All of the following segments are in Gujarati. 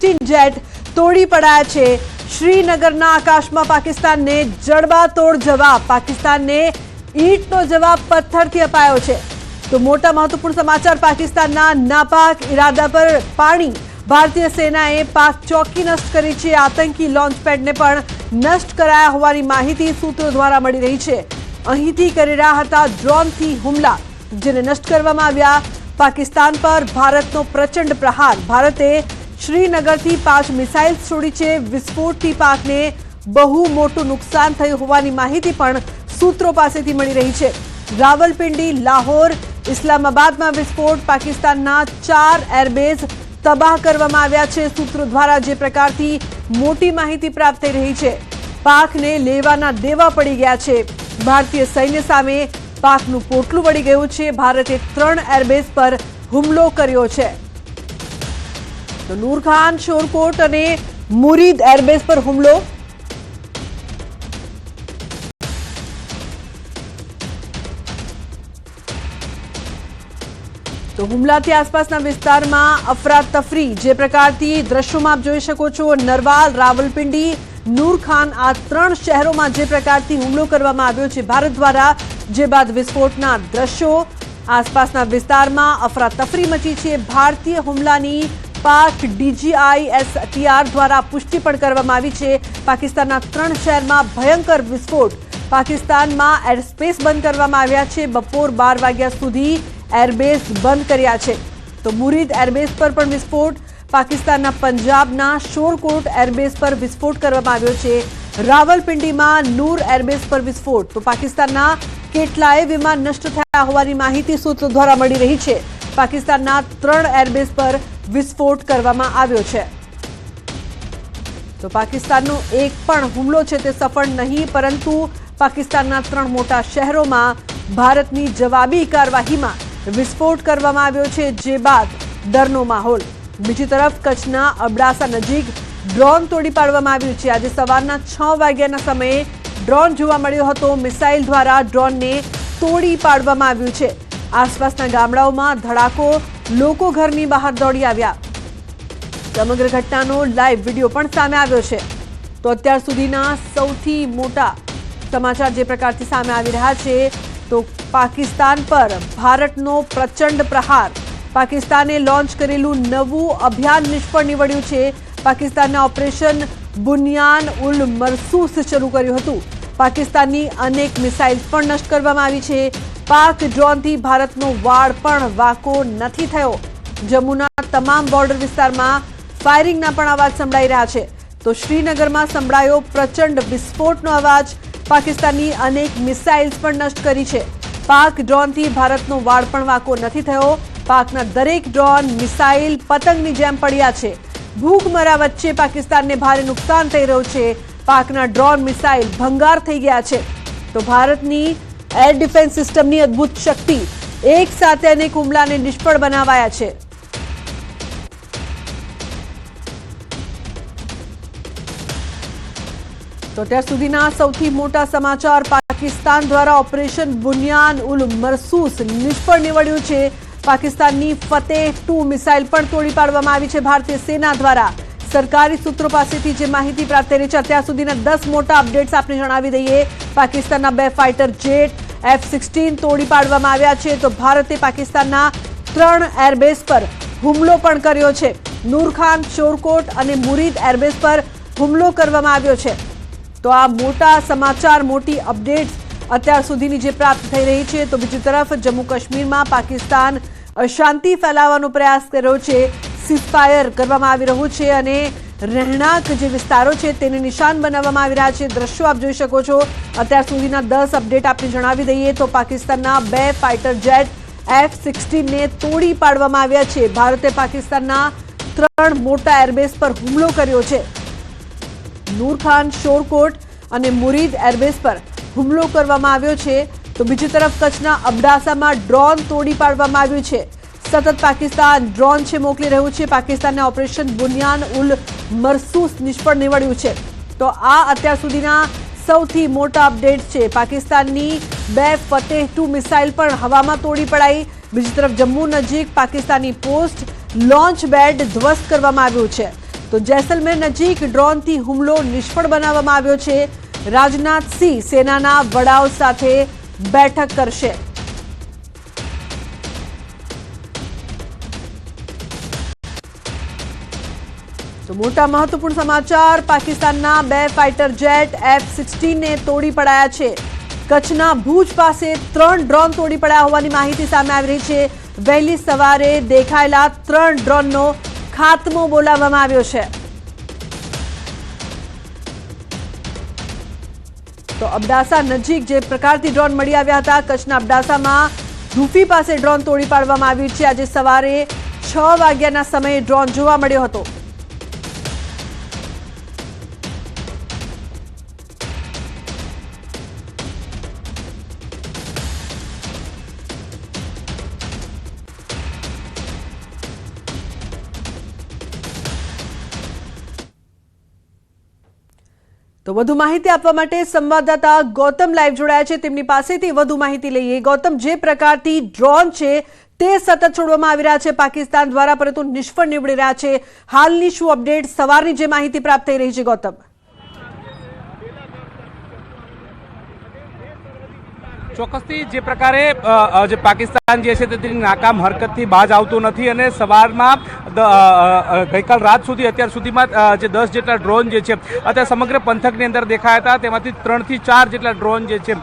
F-16 જેટ તોડી પડાયા છે। શ્રીનગરના આકાશમાં પાકિસ્તાનને જડબાતોડ જવાબ, પાકિસ્તાનને ઈંટનો જવાબ પથ્થરથી અપાયો છે। તો મોટા મહત્વપૂર્ણ સમાચાર, પાકિસ્તાનના નાપાક ઇરાદા પર પાણી, ભારતીય સેનાએ પાક ચોકી નષ્ટ કરી છે। આતંકી લોન્ચપેડને પણ નષ્ટ કરાયા હોવાની માહિતી સૂત્રો દ્વારા મળી રહી છે। અહીંથી કરી રહ્યા હતા ડ્રોનથી હુમલા, જેને નષ્ટ કરવામાં આવ્યા। પાકિસ્તાન પર ભારતનો પ્રચંડ પ્રહાર, ભારતે શ્રીનગરથી 5 મિસાઇલ છોડી છે। વિસ્ફોટથી પાકને બહુ મોટું નુકસાન થયું હોવાની માહિતી પણ સૂત્રો પાસેથી મળી રહી છે। રાવલપિંડી, લાહોર, ઇસ્લામાબાદમાં વિસ્ફોટ, પાકિસ્તાનના 4 એરબેઝ તબાહ કરવામાં આવ્યા છે। સૂત્રો દ્વારા જે પ્રકારથી મોટી માહિતી પ્રાપ્ત થઈ રહી છે, પાકને લેવાના દેવા પડી ગયા છે। ભારતીય સૈન્ય સામે પાકનું પોટલું વળી ગયું છે। ભારતે 3 એરબેઝ પર હુમલો કર્યો છે। તો નૂરખાન, શોરકોટ અને મુરીદ એરબેઝ પર હુમલો। તો હુમલાથી આસપાસના વિસ્તારમાં અફરાતફરી, જે પ્રકારથી દ્રશ્યોમાં આપ જોઈ શકો છો, નરવાલ, રાવલપિંડી, નૂરખાન, આ 3 શહેરોમાં જે પ્રકારથી હુમલો કરવામાં આવ્યો છે ભારત દ્વારા, જે બાદ વિસ્ફોટના દ્રશ્યો, આસપાસના વિસ્તારમાં અફરાતફરી મચી છે। ભારતીય હુમલાની પાક DGISTR દ્વારા પુષ્ટિ પણ કરવામાં આવી છે। પાકિસ્તાનના 3 શહેરમાં ભયંકર વિસ્ફોટ, પાકિસ્તાનમાં એરસ્પેસ બંધ કરવામાં આવ્યા છે। બપોર 12 વાગ્યા સુધી એરબેઝ બંધ કર્યા છે। તો મુરીદ એરબેઝ પર પણ વિસ્ફોટ, પાકિસ્તાનના પંજાબના શોરકોટ એરબેઝ પર વિસ્ફોટ કરવામાં આવ્યો છે। રાવલપિંડીમાં નૂર એરબેઝ પર વિસ્ફોટ, તો પાકિસ્તાનના કેટલાય વિમાન નષ્ટ થયા હોવાની માહિતી સૂત્રો દ્વારા મળી રહી છે। પાકિસ્તાનના 3 એરબેઝ પર વિસ્ફોટ કરવામાં આવ્યો છે। તો પાકિસ્તાનનો એક પણ હુમલો છે તે સફળ નહીં, પરંતુ પાકિસ્તાનના 3 મોટા શહેરોમાં ભારતની જવાબી કાર્યવાહીમાં વિસ્ફોટ કરવામાં આવ્યો છે, જે બાદ ડરનો માહોલ। બીજી તરફ કચ્છના અબડાસા નજીક ડ્રોન તોડી પાડવામાં આવ્યું છે। આજે સવારના 6 વાગ્યાના સમયે ડ્રોન જોવા મળ્યો હતો। મિસાઇલ દ્વારા ડ્રોનને તોડી પાડવામાં આવ્યું છે। આસપાસના ગામડાઓમાં ધડાકો, લોકો ઘરની બહાર દોડી આવ્યા। સમગ્ર ઘટનાનો લાઈવ વિડીયો પણ સામે આવ્યો છે। તો અત્યાર સુધીના સૌથી મોટા સમાચાર જે પ્રકારથી સામે આવી રહ્યા છે, તો પાકિસ્તાન પર ભારતનો પ્રચંડ પ્રહાર, પાકિસ્તાને લોન્ચ કરેલું નવું અભિયાન નિષ્ફળ નીવડ્યું છે। પાકિસ્તાને ઓપરેશન બુનિયાન ઉલ મરસૂસ શરૂ કર્યું હતું। પાકિસ્તાનની અનેક મિસાઇલ પણ નષ્ટ કરવામાં આવી છે। પાક ડ્રોનથી ભારતનો વાળ પણ વાકો નથી થયો। જમ્મુના તમામ બોર્ડર વિસ્તારમાં ફાયરિંગના પણ અવાજ સંભળાઈ રહ્યા છે। તો શ્રીનગરમાં સંભળાયો પ્રચંડ વિસ્ફોટનો અવાજ, પાકિસ્તાનની અનેક મિસાઇલ્સ પણ નષ્ટ કરી છે। પાક ડ્રોનથી ભારતનો વાળ પણ વાકો નથી થયો। પાકના દરેક ડ્રોન, મિસાઇલ પતંગની જેમ પડ્યા છે। ભૂખમરા વચ્ચે પાકિસ્તાનને ભારે નુકસાન થઈ રહ્યું છે। પાકના ડ્રોન, મિસાઇલ ભંગાર થઈ ગયા છે। તો ભારતની એર ડિફેન્સ સિસ્ટમની અદ્ભુત શક્તિ, એક સાથે અનેક હુમલાને નિષ્ફળ બનાવાયા છે। તો અત્યાર સુધીના સૌથી મોટા સમાચાર, પાકિસ્તાન દ્વારા ઓપરેશન બુનિયાન ઉલ મરસૂસ નિષ્ફળ નીવડ્યું છે। પાકિસ્તાનની ફતેહ 2 મિસાઇલ પણ તોડી પાડવામાં આવી છે ભારતીય સેના દ્વારા। સરકારી સૂત્રો પાસેથી જે માહિતી પ્રાપ્ત થઈ રહી છે, અત્યાર સુધીના 10 મોટા અપડેટ્સ આપણે જણાવી દઈએ। પાકિસ્તાનના 2 ફાઇટર જેટ F-16 તોડી પાડવામાં આવ્યા છે। તો ભારતે પાકિસ્તાનના 3 એરબેઝ પર હુમલો પણ કર્યો છે। નૂરખાન, શોરકોટ અને મુરીદ એરબેઝ પર હુમલો કરવામાં આવ્યો છે। તો આ મોટા સમાચાર, મોટી અપડેટ્સ અત્યાર સુધીની જે પ્રાપ્ત થઈ રહી છે। તો બીજી તરફ જમ્મુ કાશ્મીરમાં પાકિસ્તાન અશાંતિ ફેલાવવાનો પ્રયાસ કર્યો છે। સીઝફાયર કરવામાં આવી રહ્યું છે અને રહેણાંક જે વિસ્તારો છે તેને નિશાન બનાવવામાં આવી રહ્યા છે। દ્રશ્યો આપ જોઈ શકો છો। અત્યાર સુધીના 10 અપડેટ આપણે જણાવી દઈએ તો પાકિસ્તાનના 2 ફાઇટર જેટ F-16 ને તોડી પાડવામાં આવ્યા છે। ભારતે પાકિસ્તાનના 3 મોટા એરબેઝ પર હુમલો કર્યો છે। નૂરખાન, શોરકોટ અને મુરીદ એરબેઝ પર હુમલો કરવામાં આવ્યો છે। તો બીજી તરફ કચ્છના અબડાસામાં ડ્રોન તોડી પાડવામાં આવ્યું છે। સતત પાકિસ્તાન ડ્રોન છે મોકલી રહ્યું છે। પાકિસ્તાનને ઓપરેશન બુનિયાન ઉલ મરસૂસ નિષ્ફળ નીવડ્યું છે। તો આ અત્યાર સુધીના સૌથી મોટા અપડેટ્સ છે। પાકિસ્તાનની 2 ફતેહ 2 મિસાઇલ પણ હવામાં તોડી પડાઈ। બીજી તરફ જમ્મુ નજીક પાકિસ્તાની પોસ્ટ લોન્ચ બેડ ધ્વસ્ત કરવામાં આવ્યું છે। તો જેસલમેર નજીક ડ્રોનથી હુમલો નિષ્ફળ બનાવવામાં આવ્યો છે। રાજનાથ સિંહ સેનાના વડાઓ સાથે બેઠક કરશે। તો મોટા મહત્વપૂર્ણ સમાચાર, પાકિસ્તાનના 2 ફાઇટર જેટ F-16 ને તોડી પડાયા છે। કચ્છના ભુજ પાસે 3 ડ્રોન તોડી પડ્યા હોવાની માહિતી સામે આવી રહી છે। વહેલી સવારે દેખાયેલા 3 ડ્રોનનો ખાત્મો બોલાવવામાં આવ્યો છે। તો અબડાસા નજીક જે પ્રકારથી ડ્રોન મળી આવ્યા હતા, કચ્છના અબડાસામાં રૂફી પાસે ડ્રોન તોડી પાડવામાં આવ્યું છે। આજે સવારે 6 વાગ્યાના સમયે ડ્રોન જોવા મળ્યો હતો। તો વધુ માહિતી આપવા માટે સંવાદદાતા ગૌતમ લાઈવ જોડાયા છે, તેમની પાસેથી વધુ માહિતી લઈએ। ગૌતમ, જે પ્રકારથી ડ્રોન છે તે સતત છોડવામાં આવી રહ્યા છે પાકિસ્તાન દ્વારા, પરંતુ નિષ્ફળ નીવડી રહ્યા છે। હાલની શું અપડેટ, સવારની જે માહિતી પ્રાપ્ત થઈ રહી છે ગૌતમ? ચોક્કસથી જે પ્રકારે જે પાકિસ્તાન જે છે તેની નાકામ હરકતથી બાજ આવતું નથી અને સવારમાં ગઈકાલ રાત સુધી અત્યાર સુધીમાં જે 10 જેટલા ડ્રોન જે છે અત્યારે સમગ્ર પંથકની અંદર દેખાયા હતા, તેમાંથી 3 થી 4 જેટલા ડ્રોન જે છે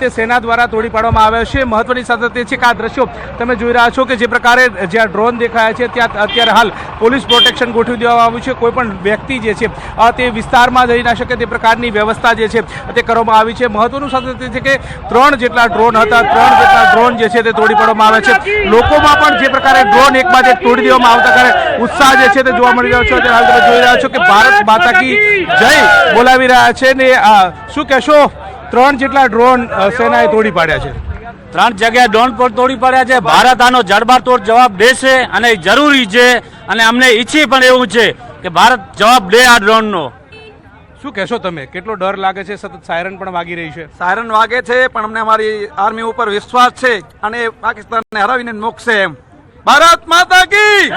તે સેના દ્વારા તોડી પાડવામાં આવ્યા છે। મહત્વની સાથે તે છે કે આ દ્રશ્યો તમે જોઈ રહ્યા છો કે જે પ્રકારે જ્યાં ડ્રોન દેખાયા છે ત્યાં અત્યારે હાલ પોલીસ પ્રોટેક્શન ગોઠવી દેવામાં આવ્યું છે। કોઈ પણ વ્યક્તિ જે છે તે વિસ્તારમાં જઈ ના શકે તે પ્રકારની વ્યવસ્થા જે છે તે કરવામાં આવી છે। મહત્વનું સાથે તે છે કે 3 જેટલા ડ્રોન હતા, 3 જેટલા ડ્રોન જે છે તે તોડી પાડવામાં આવે છે। લોકોમાં પણ જે પ્રકારે ડ્રોન એક બાદ એક તોડી દેવામાં આવતા કારણે ઉત્સાહ જે છે તે જોવા મળી રહ્યો છે। હાલ તમે જોઈ રહ્યા છો કે ભારત માતા કી જય બોલાવી રહ્યા છે ને શું કહેશો, 3 જેટલા ડ્રોન સેનાએ તોડી પાડ્યા છે। 3 જગ્યાએ ડ્રોન પર તોડી પાડ્યા છે। ભારત આનો જડબાતોડ જવાબ દેશે અને જરૂરી છે અને અમને ઈચ્છી પણ એવું છે કે ભારત જવાબ દે આ ડ્રોનનો। શું કહેશો તમે, કેટલો ડર લાગે છે? સતત સાયરન પણ વાગી રહી છે। સાયરન વાગે છે પણ અમને અમારી આર્મી ઉપર વિશ્વાસ છે અને પાકિસ્તાનને હરાવીને મોકશે એમ। ભારત માતા કી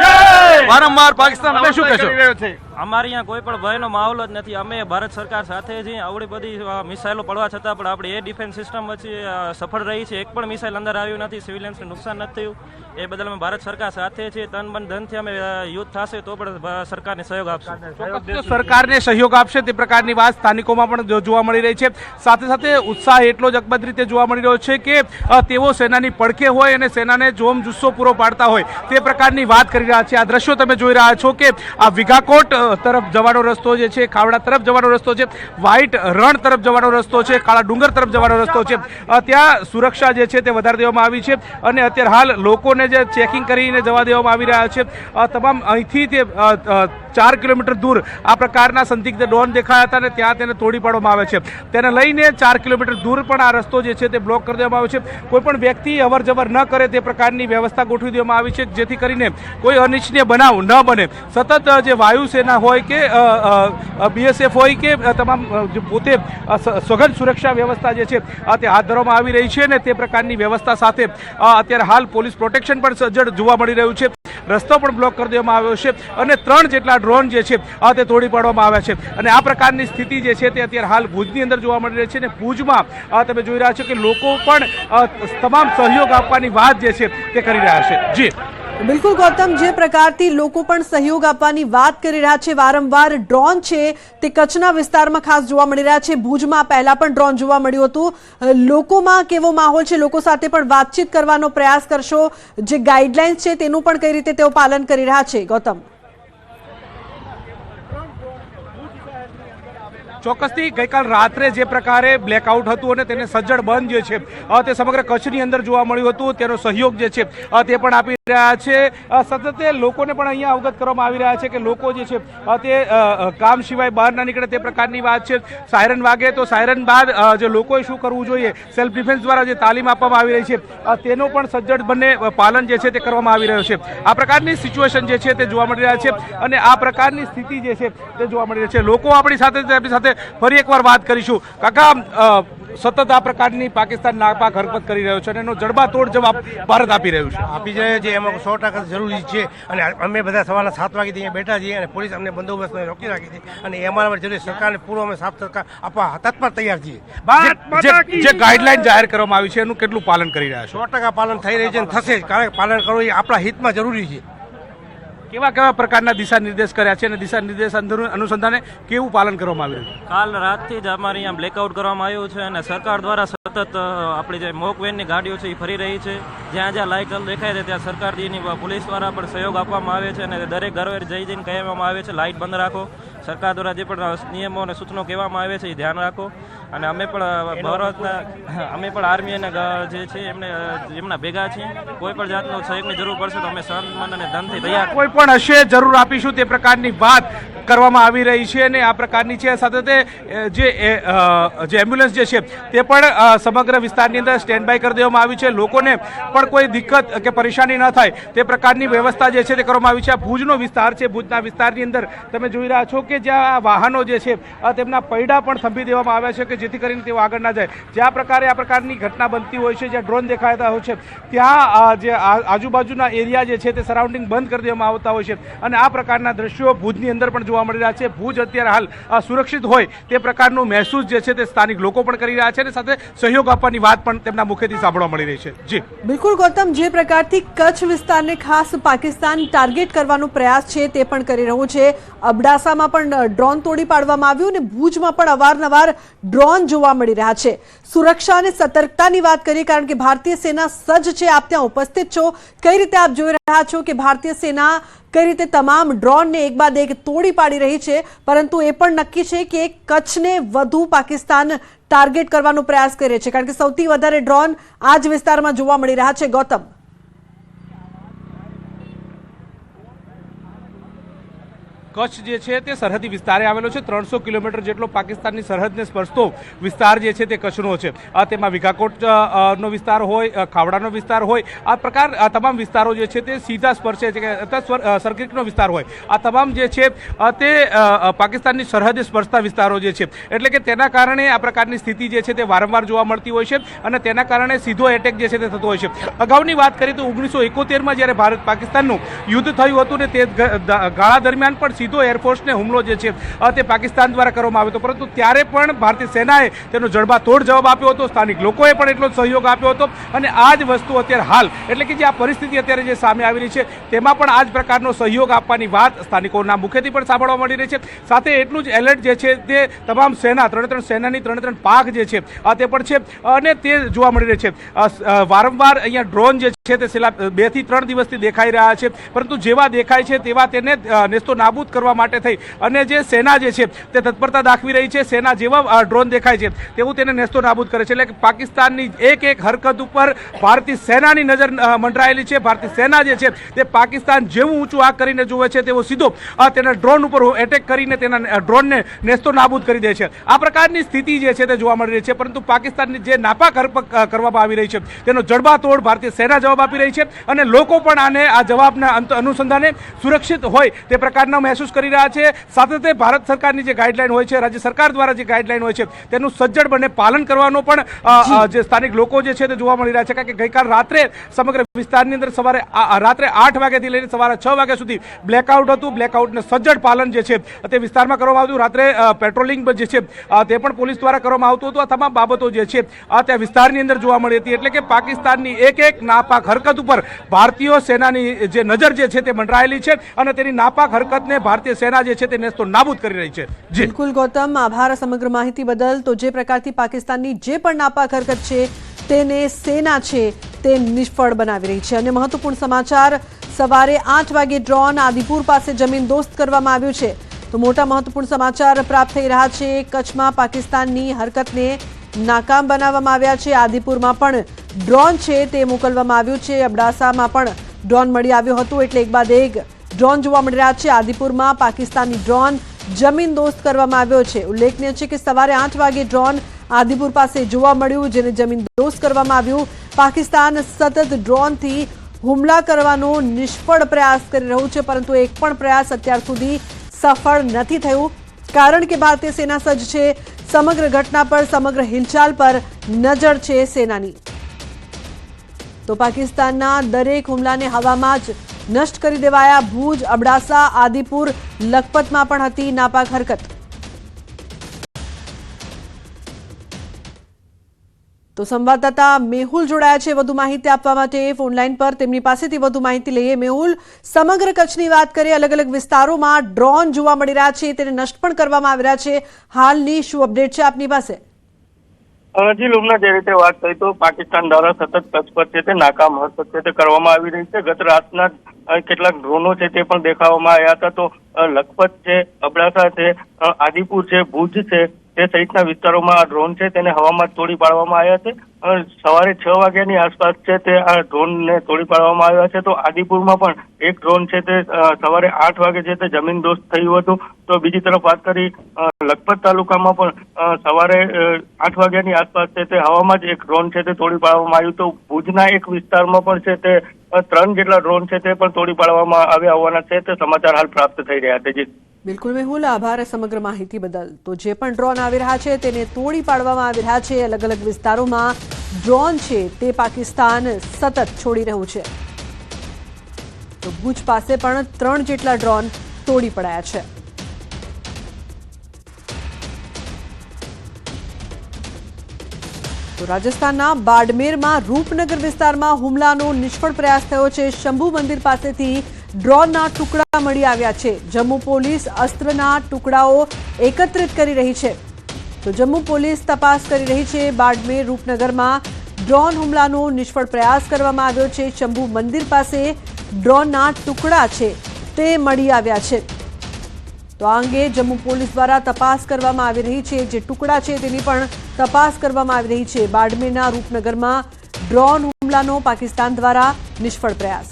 વારંવાર પાકિસ્તાન તમે શું કહેશો? અમારે અહીંયા કોઈ પણ ભયનો માહોલ જ નથી। અમે ભારત સરકાર સાથે છીએ। આવડી બધી મિસાઇલો પડવા છતાં પણ આપણી એ ડિફેન્સ સિસ્ટમ વચ્ચે સફળ રહી છે। એક પણ મિસાઇલ અંદર આવ્યું નથી, સિવિલિયન્સને નુકસાન નથી થયું। એ બદલ અમે ભારત સરકાર સાથે છીએ। તન મન ધનથી અમે યુદ્ધ થશે તો પણ સરકારને સહયોગ આપશે। સરકારને સહયોગ આપશે તે પ્રકારની વાત સ્થાનિકોમાં પણ જોવા મળી રહી છે। સાથે સાથે ઉત્સાહ એટલો જ અકબંધ રીતે જોવા મળી રહ્યો છે કે તેઓ સેનાની પડખે હોય અને સેનાને જોમ જુસ્સો પૂરો પાડતા હોય તે પ્રકારની વાત કરી રહ્યા છે। આ દ્રશ્યો તમે જોઈ રહ્યા છો કે આ વિઘાકોટ તરફ જવાનો રસ્તો જે છે, ખાવડા તરફ જવાનો રસ્તો છે, વ્હાઇટ રણ તરફ જવાનો રસ્તો છે, કાળા ડુંગર તરફ જવાનો રસ્તો છે, ત્યાં સુરક્ષા જે છે તે વધારી દેવામાં આવી છે અને અત્યારે હાલ લોકોને જે ચેકિંગ કરીને જવા દેવામાં આવી રહ્યા છે। તમામ અહીંથી તે 4 કિલોમીટર દૂર આ પ્રકારના સંદિગ્ધ ડ્રોન દેખાયા હતા અને ત્યાં તેને તોડી પાડવામાં આવે છે। તેને લઈને 4 કિલોમીટર દૂર પણ આ રસ્તો જે છે તે બ્લોક કરી દેવામાં આવ્યો છે। કોઈ પણ વ્યક્તિ અવર જવર ન કરે તે પ્રકારની વ્યવસ્થા ગોઠવી દેવામાં આવી છે, જેથી કરીને કોઈ અનિચ્છનીય બનાવ ન બને। સતત જે વાયુસેના હોય કે BSF હોય કે તમામ પોતે સઘન સુરક્ષા વ્યવસ્થા જે છે તે હાથ ધરવામાં આવી રહી છે અને તે પ્રકારની વ્યવસ્થા સાથે અત્યારે હાલ પોલીસ પ્રોટેક્શન પણ સજ્જડ જોવા મળી રહ્યું છે। રસ્તો પણ બ્લોક કરી દેવામાં આવ્યો છે અને 3 જેટલા ડ્રોન જે છે તે તોડી પાડવામાં આવ્યા છે અને આ પ્રકારની સ્થિતિ જે છે તે અત્યારે હાલ ભુજની અંદર જોવા મળી રહી છે અને ભુજમાં તમે જોઈ રહ્યા છો કે લોકો પણ તમામ સહયોગ આપવાની વાત જે છે તે કરી રહ્યા છે। જી બિલકુલ ગૌતમ, જે પ્રકારથી લોકો પણ સહયોગ આપવાની વાત કરી રહ્યા છે, વારંવાર ડ્રોન છે તે કચ્છના વિસ્તારમાં ખાસ જોવા મળી રહ્યા છે। ભુજમાં પહેલા પણ ડ્રોન જોવા મળ્યું હતું। લોકોમાં કેવો માહોલ છે? લોકો સાથે પણ વાતચીત કરવાનો પ્રયાસ કરશો? જે ગાઈડલાઇન્સ છે તેનું પણ કઈ રીતે તેઓ પાલન કરી રહ્યા છે ગૌતમ? ચોક્કસથી ગઈકાલ રાત્રે જે પ્રકારે બ્લેકઆઉટ હતું અને તેને સજ્જડ બંધ જે છે તે સમગ્ર કચ્છની અંદર જોવા મળ્યું હતું, તેનો સહયોગ જે છે તે પણ આપી રહ્યા છે। સતત લોકોને પણ અહીંયા અવગત કરવામાં આવી રહ્યા છે કે લોકો જે છે તે કામ સિવાય બહાર ના નીકળે તે પ્રકારની વાત છે। સાયરન વાગે તો સાયરન બાદ જે લોકોએ શું કરવું જોઈએ, સેલ્ફ ડિફેન્સ દ્વારા જે તાલીમ આપવામાં આવી રહી છે તેનો પણ સજ્જડ બંને પાલન જે છે તે કરવામાં આવી રહ્યું છે। આ પ્રકારની સિચ્યુએશન જે છે તે જોવા મળી રહ્યા છે અને આ પ્રકારની સ્થિતિ જે છે તે જોવા મળી રહી છે। લોકો આપણી સાથે ફરી એકવાર વાત કરીશું। કાકા, સતત આ પ્રકારની પાકિસ્તાન નાપાક હરકત કરી રહ્યો છે અને એનો જડબાતોડ જવાબ ભારત આપી રહ્યું છે. આપી જાય છે એમાં 100% જરૂરી છે અને અમે બધા સવારના 7 વાગ્યાથી અહીંયા બેઠા છીએ અને પોલીસ અમને બંદોબસ્ત રોકી રાખી છે અને એમાં જરૂરી સરકારને પૂરો અમે સાફ સરકાર આપવા તત્પર તૈયાર છીએ. જે ગાઈડલાઈન જાહેર કરવામાં આવી છે એનું કેટલું પાલન કરી રહ્યા છો? 100% પાલન થઈ રહ્યું છે અને થશે જ, કારણ કે પાલન કરવું એ આપણા હિતમાં જરૂરી છે. કેવા કેવા પ્રકારના દિશા નિર્દેશ કર્યા છે અને દિશા નિર્દેશ અનુસંધાને કેવું પાલન કરવામાં આવી રહ્યું છે? કાલ રાતથી જ અમારે અહીંયા બ્લેકઆઉટ કરવામાં આવ્યું છે અને સરકાર દ્વારા સતત આપણી જે મોક વેનની ગાડીઓ છે એ ફરી રહી છે. જ્યાં જ્યાં લાઇટ દેખાય છે ત્યાં સરકારની પોલીસ દ્વારા પણ સહયોગ આપવામાં આવે છે અને દરેક ઘરે જઈને કહેવામાં આવે છે લાઇટ બંધ રાખો. સરકાર દ્વારા જે પણ નિયમો અને સૂચનો કહેવામાં આવે છે એ ધ્યાન રાખો. અને અમે પણ આર્મી અને જે છે એમના ભેગા છીએ. કોઈ પણ જાતનો સહયોગની જરૂર પડશે તો અમે સન્માન અને ધનથી તૈયાર. કોઈ પણ હશે જરૂર આપીશું તે પ્રકારની વાત કરવામાં આવી રહી છે અને આ પ્રકારની છે. સાથે તે જે એમ્બ્યુલન્સ જે છે તે પણ સમગ્ર વિસ્તારની અંદર સ્ટેન્ડ બાય કરી દેવામાં આવી છે. લોકોને પણ કોઈ દિક્કત કે પરેશાની ન થાય તે પ્રકારની વ્યવસ્થા જે છે તે કરવામાં આવી છે. આ ભુજનો વિસ્તાર છે. ભુજના વિસ્તારની અંદર તમે જોઈ રહ્યા છો કે જ્યાં વાહનો જે છે તેમના પૈડા પણ થંભી દેવામાં આવ્યા છે કે જેથી કરીને તેઓ આગળ ના જાય. જ્યાં પ્રકારે આ પ્રકારની ઘટના બનતી હોય છે, જ્યાં ડ્રોન દેખાતા હોય છે ત્યાં જે આજુબાજુના એરિયા જે છે તે સરાઉન્ડિંગ બંધ કરી દેવામાં આવતા હોય છે અને આ પ્રકારના દ્રશ્યો ભુજની અંદર પણ જોવા મળી રહ્યા છે. ભુજ અત્યારે હાલ સુરક્ષિત હોય તે પ્રકારનું મહેસૂસ જે છે તે સ્થાનિક લોકો પણ કરી રહ્યા છે અને સાથે સહયોગ આપવાની વાત પણ તેમના મુખેથી સાંભળવા મળી રહી છે. જી બિલકુલ ગૌતમ, જે પ્રકારથી કચ્છ વિસ્તારને ખાસ પાકિસ્તાન ટાર્ગેટ કરવાનો પ્રયાસ છે તે પણ કરી રહ્યું છે. અબડાસામાં પણ ડ્રોન તોડી પાડવામાં આવ્યું અને ભુજમાં પણ અવારનવાર ડ્રોન જોવા મળી રહ્યા છે. સુરક્ષા અને સતર્કતાની વાત કરીએ, કારણ કે ભારતીય સેના સજ્જ છે. આપ ત્યાં ઉપસ્થિત છો, કઈ રીતે આપ જોઈ રહ્યા છો કે ભારતીય સેના કઈ રીતે તમામ ડ્રોનને એક બાદ એક તોડી પાડી રહી છે, પરંતુ એ પણ નક્કી છે કે કચ્છને વધુ પાકિસ્તાન ટાર્ગેટ કરવાનો પ્રયાસ કરે છે, કારણ કે સૌથી વધારે ડ્રોન આ જ વિસ્તારમાં જોવા મળી રહ્યા છે. ગૌતમ, કચ્છ જે છે તે સરહદી વિસ્તારે આવેલો છે. 300 કિલોમીટર જેટલો પાકિસ્તાનની સરહદને સ્પર્શતો વિસ્તાર જે છે તે કચ્છનો છે. તેમાં વિઘાકોટ નો વિસ્તાર હોય, ખાવડાનો વિસ્તાર હોય, આ પ્રકાર તમામ વિસ્તારો જે છે તે સીધા સ્પર્શે છે કે સરકીટનો વિસ્તાર હોય, આ તમામ જે છે તે પાકિસ્તાનની સરહદે સ્પર્શતા વિસ્તારો જે છે. એટલે કે તેના કારણે આ પ્રકારની સ્થિતિ જે છે તે વારંવાર જોવા મળતી હોય છે અને તેના કારણે સીધો એટેક જે છે તે થતો હોય છે. અગાઉની વાત કરીએ તો 1971માં જ્યારે ભારત પાકિસ્તાનનું યુદ્ધ થયું હતું ને તે ગાળા દરમિયાન પણ સીધો એરફોર્સને હુમલો જે છે તે પાકિસ્તાન દ્વારા કરવામાં આવ્યો હતો, પરંતુ ત્યારે પણ ભારતીય સેનાએ તેનો જડબાતોડ જવાબ આપ્યો હતો. સ્થાનિક લોકોએ પણ એટલો જ સહયોગ આપ્યો હતો અને આ જ વસ્તુ અત્યારે હાલ એટલે કે જે આ પરિસ્થિતિ અત્યારે જે સામે આવી રહી છે તેમાં પણ આ જ પ્રકારનો સહયોગ આપવાની વાત સ્થાનિકોના મુખેથી પણ સાંભળવા મળી રહી છે. સાથે એટલું જ એલર્ટ જે છે તે તમામ સેના 3 સેનાની 3 પાક જે છે તે પણ છે અને તે જોવા મળી રહી છે. વારંવાર અહીંયા ડ્રોન જે છે તે છેલ્લા 2 થી 3 દિવસથી દેખાઈ રહ્યા છે, પરંતુ જેવા દેખાય છે તેવા તેને નેસ્તો નાબૂદ કરવા માટે થઈ અને જે સેના જે છે તે તત્પરતા દાખવી રહી છે. સેના જેવા ડ્રોન દેખાય છે તેવું તેને નેસ્તો નાબૂદ કરે છે. એટલે કે પાકિસ્તાનની એક એક હરકત ઉપર ભારતીય સેનાની નજર મંડરાયેલી છે. ભારતીય સેના જે છે તે પાકિસ્તાન જેવું ઊંચું આંખ કરીને જોવે છે તેવો સીધો તેના ડ્રોન ઉપર એટેક કરીને તેના ડ્રોનને નેસ્તો નાબૂદ કરી દે છે. આ પ્રકારની સ્થિતિ જે છે તે જોવા મળી રહી છે, પરંતુ પાકિસ્તાનની જે નાપાક હરકત કરવામાં આવી રહી છે તેનો જડબાતોડ ભારતીય સેના જવાબ આપી રહી છે અને લોકો પણ આને આ જવાબના અનુસંધાને સુરક્ષિત હોય તે પ્રકારનો મહેસૂસ કરી રહ્યા છે. સાથે તે ભારત સરકારની જે ગાઈડલાઈન હોય છે, રાજ્ય સરકાર દ્વારા જે ગાઈડલાઈન હોય છે તેનું સજ્જડ બને પાલન કરવાનો પણ જે સ્થાનિક લોકો જે છે તે જોવા મળી રહ્યા છે. કારણ કે ગઈકાલ રાત્રે સમગ્ર વિસ્તારની અંદર સવારે રાત્રે 8 વાગ્યાથી લઈને સવારે 6 વાગ્યા સુધી બ્લેકઆઉટ હતું. બ્લેકઆઉટને સજ્જડ પાલન જે છે તે વિસ્તારમાં કરવામાં આવ્યું. રાત્રે પેટ્રોલિંગ જે છે તે પણ પોલીસ દ્વારા કરવામાં આવતું હતું. આ તમામ બાબતો જે છે ત્યાં વિસ્તારની અંદર જોવા મળી હતી. એટલે કે પાકિસ્તાનની એક એક નાપાક હરકત ઉપર ભારતીય સેનાની જે નજર જે છે તે મંડરાયેલી છે અને તેની નાપાક હરકતને ભારતીય સેના જે છે તે નેસ્તો નાબૂદ કરી રહી છે. બિલકુલ ગૌતમ, આભાર સમગ્ર માહિતી બદલ. તો જે પ્રકારથી પાકિસ્તાનની જે પણ નાપાક હરકત છે તેને સેના છે તે નિષ્ફળ બનાવી રહી છે. અને મહત્વપૂર્ણ સમાચાર, સવારે 8 વાગે ડ્રોન આદિપુર પાસે જમીન દોસ્ત કરવામાં આવ્યું છે. તો મોટા મહત્વપૂર્ણ સમાચાર પ્રાપ્ત થઈ રહ્યા છે. કચ્છમાં પાકિસ્તાનની હરકતને નાકામ બનાવવામાં આવ્યા છે. આદિપુરમાં પણ ડ્રોન છે તે મોકલવામાં આવ્યું છે. અબડાસામાં પણ ડ્રોન મળી આવ્યું હતું, એટલે એક બાદ એક ડ્રોન જોવા મળી રહ્યા છે. આદિપુરમાં પાકિસ્તાની ડ્રોન જમીન દોસ્ત કરવામાં આવ્યો છે. ઉલ્લેખનીય છે કે સવારે 8 વાગે ડ્રોન આદિપુર પાસે જોવા મળ્યું, જેને જમીન દોસ્ત કરવામાં આવ્યું. પાકિસ્તાન સતત ડ્રોનથી હુમલા કરવાનો નિષ્ફળ પ્રયાસ કરી રહ્યું છે, પરંતુ એક પણ પ્રયાસ અત્યાર સુધી સફળ નથી થયું, કારણ કે ભારતીય સેના સજ્જ છે. સમગ્ર ઘટના પર, સમગ્ર હિલચાલ પર નજર છે સેનાની. તો પાકિસ્તાનના દરેક હુમલાને હવામાં જ નષ્ટ કરી દેવાયા. ભુજ, અબડાસા, આદિપુર, લખપતમાં પણ હતી નાપાક હરકત. તો સંવાદદાતા મેહુલ જોડાયા છે વધુ માહિતી આપવા માટે ફોનલાઈન પર. તેમની પાસેથી વધુ માહિતી લઈએ. મેહુલ, સમગ્ર કચ્છની વાત કરીએ, અલગ અલગ વિસ્તારોમાં ડ્રોન જોવા મળી રહ્યા છે, તેને નષ્ટ પણ કરવામાં આવી રહ્યા છે. હાલની શું અપડેટ છે આપની પાસે? જી લુમના, જે રીતે વાત કરી તો પાકિસ્તાન દ્વારા સતત કચ્છ પર છે તે નાકામ હરકત છે તે કરવામાં આવી રહી છે. ગત રાતના કેટલાક ડ્રોનો છે તે પણ દેખાવામાં આવ્યા હતા. તો લખપત છે, અબડાસા છે, આદિપુર છે, ભુજ છે તે સહિતના વિસ્તારોમાં આ ડ્રોન છે તેને હવામાં તોડી પાડવામાં આવ્યા છે. સવારે 6 વાગ્યાની આસપાસ છે તે આ ડ્રોનને તોડી પાડવામાં આવ્યા છે. તો આદિપુરમાં પણ એક ડ્રોન છે તે સવારે 8 વાગે છે તે જમીનદોસ્ત થયું હતું. તો બીજી તરફ વાત કરી લખપત તાલુકામાં પણ સવારે 8 વાગ્યાની આસપાસ છે તે હવામાં જ એક ડ્રોન છે તે તોડી પાડવામાં આવ્યું. તો ભુજના એક વિસ્તારમાં પણ છે તે 3 જેટલા ડ્રોન છે તે પણ તોડી પાડવામાં આવ્યા હોવાના છે તે સમાચાર હાલ પ્રાપ્ત થઈ રહ્યા છે. જી બિલકુલ મેહુલ, આભાર સમગ્ર માહિતી બદલ. તો જે પણ ડ્રોન આવી રહ્યા છે તેને તોડી પાડવામાં આવી રહ્યા છે. અલગ અલગ વિસ્તારોમાં ડ્રોન છે તે પાકિસ્તાન સતત છોડી રહ્યું છે. તો ભુજ પાસે પણ 3 જેટલા ડ્રોન તોડી પડાયા છે. તો રાજસ્થાનના બાડમેરમાં રૂપનગર વિસ્તારમાં હુમલાનો નિષ્ફળ પ્રયાસ થયો છે. શંભુ મંદિર પાસેથી ડ્રોનના ટુકડા મળી આવ્યા છે. જમ્મુ પોલીસ અસ્ત્રના ટુકડાઓ એકત્રિત કરી રહી છે. તો જમ્મુ પોલીસ તપાસ કરી રહી છે. બાડમેર રૂપનગરમાં ડ્રોન હુમલાનો નિષ્ફળ પ્રયાસ કરવામાં આવ્યો છે. શંભુ મંદિર પાસે ડ્રોનના ટુકડા છે તે મળી આવ્યા છે. તો આ અંગે જમ્મુ પોલીસ દ્વારા તપાસ કરવામાં આવી રહી છે. જે ટુકડા છે તેની પણ તપાસ કરવામાં આવી રહી છે. બાડમેરના રૂપનગરમાં ડ્રોન હુમલાનો પાકિસ્તાન દ્વારા નિષ્ફળ પ્રયાસ.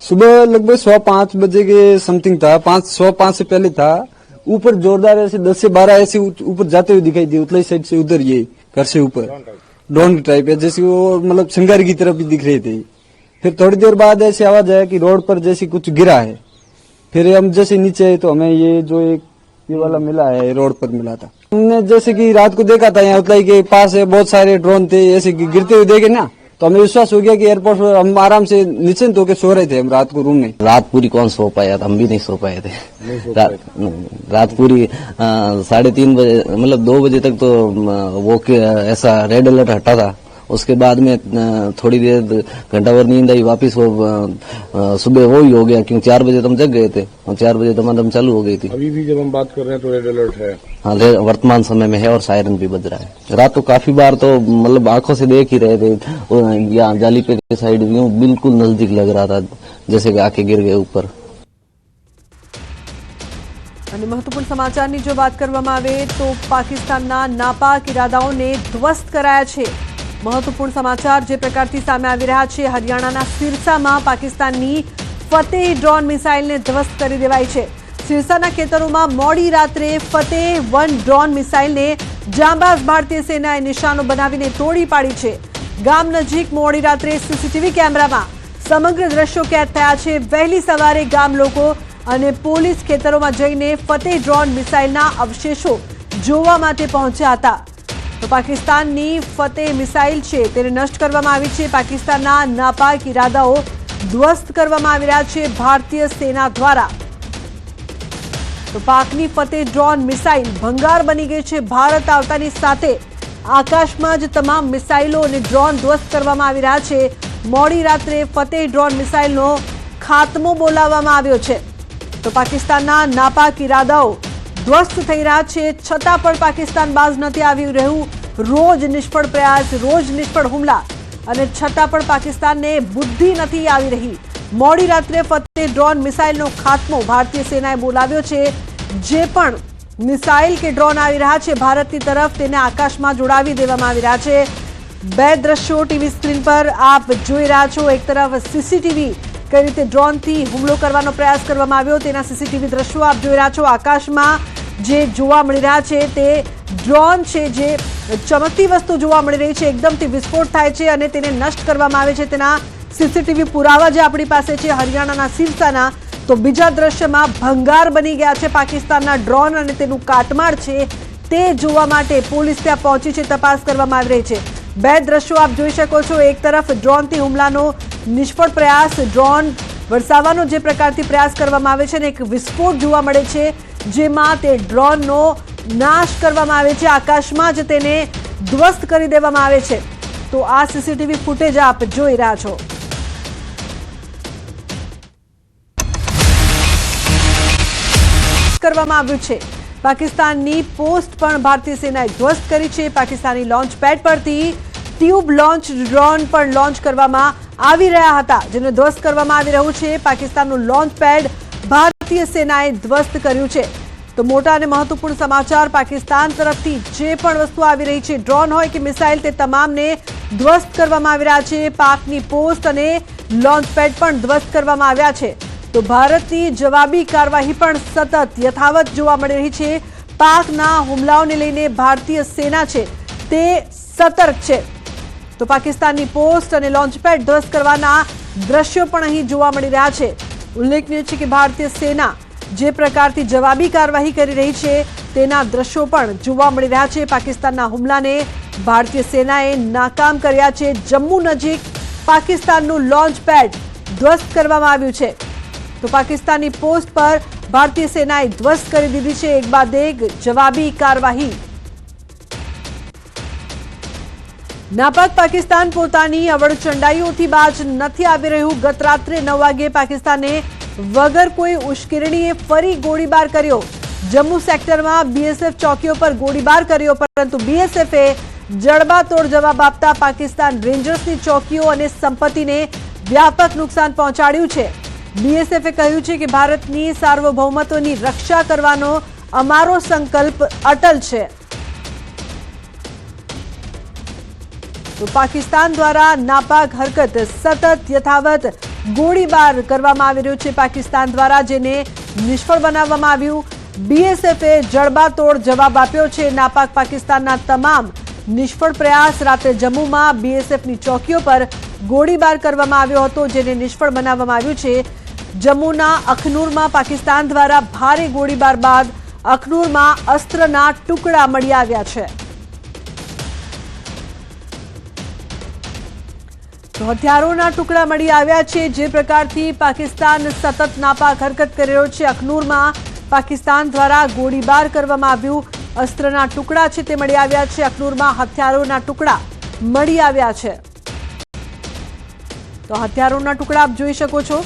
सुबह लगभग 5:15 बजे के समथिंग था. 5:05 से पहले था. ऊपर जोरदार ऐसे 10 से 12 ऐसे ऊपर जाते हुए दिखाई दिए. उतलाई साइड से उधर ये घर से ऊपर ड्रोन टाइप है, जैसे वो मतलब सिंगार की तरफ भी दिख रहे थे. फिर थोड़ी देर बाद ऐसे आवाज आया कि रोड पर जैसे कुछ गिरा है. फिर हम जैसे नीचे आए तो हमें ये जो एक ये वाला मिला है, रोड पर मिला था. हमने जैसे कि रात को देखा था यहाँ उतलाई के पास है बहुत सारे ड्रोन थे, ऐसे गिरते हुए देखे ना, तो हमें विश्वास हो गया कि एयरपोर्ट पर हम आराम से निश्चिंत होकर सो रहे थे. हम रात को रूम में रात पूरी कौन सो पाया था, हम भी नहीं सो पाए थे. रात पूरी 3:30 बजे मतलब 2 बजे तक तो वो ऐसा रेड अलर्ट हटा था. उसके बाद में थोड़ी देर घंटा भर नींद आई, वापिस वो सुबह वो ही हो गया क्योंकि 4 बजे तो हम जग गए थे और 4 बजे दमादम चालू हो गई थी. अभी भी जब हम बात कर रहे हैं तो रेड अलर्ट है. हाँ, वर्तमान समय में है और सायरन भी बज रहा है. रात को काफी बार तो मतलब आंखों से देख ही रहे थे. यहाँ जाली पे के साइड यूं बिल्कुल नजदीक लग रहा था जैसे कि आके गिर गए ऊपर. અને મહત્વપૂર્ણ સમાચારની જો વાત કરવામાં આવે તો પાકિસ્તાનના નાપાક ઇરાદાઓને ધ્વસ્ત કરાયા છે. મહત્વપૂર્ણ સમાચાર જે પ્રકારથી સામે આવી રહ્યા છે. હરિયાણાના સિરસામાં પાકિસ્તાનની ફતેહ ડ્રોન મિસાઇલને ધ્વસ્ત કરી દેવાઈ છે. સિરસાના ખેતરોમાં મોડી રાત્રે ફતેહ-1 ડ્રોન મિસાઇલને જાંબાઝ ભારતીય સેનાએ નિશાનો બનાવીને તોડી પાડી છે. ગામ નજીક મોડી રાત્રે સીસીટીવી કેમેરામાં સમગ્ર દ્રશ્યો કેદ થયા છે. વહેલી સવારે ગામ લોકો અને પોલીસ ખેતરોમાં જઈને ફતેહ ડ્રોન મિસાઇલના અવશેષો જોવા માટે પહોંચ્યા હતા. તો પાકિસ્તાનની ફતેહ મિસાઇલ છે તેને નષ્ટ કરવામાં આવી છે. પાકિસ્તાનના નાપાક ઇરાદાઓ ધ્વસ્ત કરવામાં આવી રહ્યા છે ભારતીય સેના દ્વારા. તો પાકની ફતેહ ડ્રોન મિસાઇલ ભંગાર બની ગઈ છે. ભારત આવતાની સાથે આકાશમાં જ તમામ મિસાઇલો અને ડ્રોન ધ્વસ્ત કરવામાં આવી રહ્યા છે. મોડી રાત્રે ફતેહ ડ્રોન મિસાઇલનો ખાતમો બોલાવવામાં આવ્યો છે. તો પાકિસ્તાનના નાપાક ઇરાદાઓ ધ્વસ્ત થઈ રહ્યા છે. છતાં પણ પાકિસ્તાન બાજ નથી આવી રહ્યું. રોજ નિષ્ફળ પ્રયાસ, રોજ નિષ્ફળ હુમલા અને છતાં પણ પાકિસ્તાનને બુદ્ધિ નથી આવી રહી. મોડી રાત્રે ફતેહ ડ્રોન મિસાઇલનો ખાત્મો ભારતીય સેનાએ બોલાવ્યો છે. જે પણ મિસાઇલ કે ડ્રોન આવી રહ્યા છે ભારતની તરફ તેને આકાશમાં જોડાવી દેવામાં આવી રહ્યા છે. 2 દ્રશ્યો ટીવી સ્ક્રીન પર આપ જોઈ રહ્યા છો. એક તરફ સીસીટીવી કઈ રીતે ડ્રોનથી હુમલો કરવાનો પ્રયાસ કરવામાં આવ્યો તેના સીસીટીવી દ્રશ્યો આપ જોઈ રહ્યા છો. આકાશમાં જે જોવા મળી રહ્યા છે તે ડ્રોન છે, જે ચમકતી વસ્તુ જોવા મળી રહી છે. એકદમથી વિસ્ફોટ થાય છે અને તેને નષ્ટ કરવામાં આવે છે તેના સીસીટીવી પુરાવા જે આપણી પાસે છે હરિયાણાના સિરસાના. તો બીજા દ્રશ્યમાં ભંગાર બની ગયા છે પાકિસ્તાનના ડ્રોન અને તેનું કાટમાળ છે તે જોવા માટે પોલીસ ત્યાં પહોંચી છે, તપાસ કરવામાં આવી રહી છે। બે દ્રશ્યો આપ જોઈ શકો છો। એક તરફ ડ્રોનથી હુમલાનો નિષ્ફળ પ્રયાસ, ડ્રોન વરસાવવાનો જે પ્રકારથી પ્રયાસ કરવામાં આવે છે અને એક વિસ્ફોટ જોવા મળે છે જેમાં તે ડ્રોનનો નાશ કરવામાં આવે છે, આકાશમાં જ તેને ધ્વસ્ત કરી દેવામાં આવે છે। તો આ સીસીટીવી ફૂટેજ આપ જોઈ રહ્યા છો। કરવામાં આવ્યું છે પાકિસ્તાનની પોસ્ટ પણ ભારતીય સેનાએ ધ્વસ્ત કરી છે। પાકિસ્તાની લોન્ચ પેડ પરથી ટ્યુબ લોન્ચ ડ્રોન પણ લોન્ચ કરવામાં આવી રહ્યા હતા જેને ધ્વસ્ત કરવામાં આવી રહ્યું છે। પાકિસ્તાનનું લોન્ચ પેડ ભારતીય સેનાએ ધ્વસ્ત કર્યું છે। તો મોટા અને મહત્વપૂર્ણ સમાચાર પાકિસ્તાન તરફથી જે પણ વસ્તુ આવી રહી છે, ડ્રોન હોય કે મિસાઇલ, તે તમામને ધ્વસ્ત કરવામાં આવી રહ્યા છે। પાકની પોસ્ટ અને લોન્ચ પેડ પણ ધ્વસ્ત કરવામાં આવ્યા છે। તો ભારતની જવાબી કાર્યવાહી પણ સતત યથાવત જોવા મળી રહી છે। પાકના હુમલાઓને લઈને ભારતીય સેના છે તે સતર્ક છે। તો પાકિસ્તાનની પોસ્ટ અને લોન્ચપેડ ધ્વસ્ત કરવાના દ્રશ્યો પણ અહીં જોવા મળી રહ્યા છે। ઉલ્લેખનીય છે કે ભારતીય સેના જે પ્રકારથી જવાબી કાર્યવાહી કરી રહી છે તેના દ્રશ્યો પણ જોવા મળી રહ્યા છે। પાકિસ્તાનના હુમલાને ભારતીય સેનાએ નાકામ કર્યા છે। જમ્મુ નજીક પાકિસ્તાનનું લોન્ચપેડ ધ્વસ્ત કરવામાં આવ્યું છે। તો પાકિસ્તાની પોસ્ટ પર ભારતીય સેનાએ ધ્વસ્ત કરી દીધી છે એક બાદ એક જવાબી કાર્યવાહી। નાપાક પાકિસ્તાન પોતાની અવળચંડાઈઓથી બાજ નથી આવી રહ્યું। ગત રાત્રે 9 વાગ્યે પાકિસ્તાને વગર કોઈ ઉશ્કેરણીએ ફરી ગોળીબાર કર્યો। જમ્મુ સેક્ટરમાં બીએસએફ ચોકીઓ પર ગોળીબાર કર્યો, પરંતુ બીએસએફે જડબાતોડ જવાબ આપતા પાકિસ્તાન રેન્જર્સની ચોકીઓ અને સંપત્તિને વ્યાપક નુકસાન પહોંચાડ્યું છે। બીએસએફે કહ્યું છે કે ભારતની સાર્વભૌમત્વની રક્ષા કરવાનો અમારો સંકલ્પ અટલ છે। તો પાકિસ્તાન દ્વારા નાપાક હરકત સતત યથાવત ગોળીબાર કરવામાં આવી રહ્યો છે પાકિસ્તાન દ્વારા, જેને નિષ્ફળ બનાવવામાં આવ્યું। બીએસએફે જડબાતોડ જવાબ આપ્યો છે નાપાક પાકિસ્તાનના તમામ નિષ્ફળ પ્રયાસ। રાત્રે જમ્મુમાં બીએસએફની ચોકીઓ પર ગોળીબાર કરવામાં આવ્યો હતો જેને નિષ્ફળ બનાવવામાં આવ્યું છે। જમ્મુના અખનૂરમાં પાકિસ્તાન દ્વારા ભારે ગોળીબાર બાદ અખનૂરમાં અસ્ત્રના ટુકડા મળી આવ્યા છે। તો હથિયારોના ટુકડા મળી આવ્યા છે। જે પ્રકારથી પાકિસ્તાન સતત નાપાક હરકત કરી રહ્યો છે, અખનૂરમાં પાકિસ્તાન દ્વારા ગોળીબાર કરવામાં આવ્યું। અસ્ત્રના ટુકડા છે તે મળી આવ્યા છે। અખનૂરમાં હથિયારોના ટુકડા મળી આવ્યા છે। તો હથિયારોના ટુકડા આપ જોઈ શકો છો।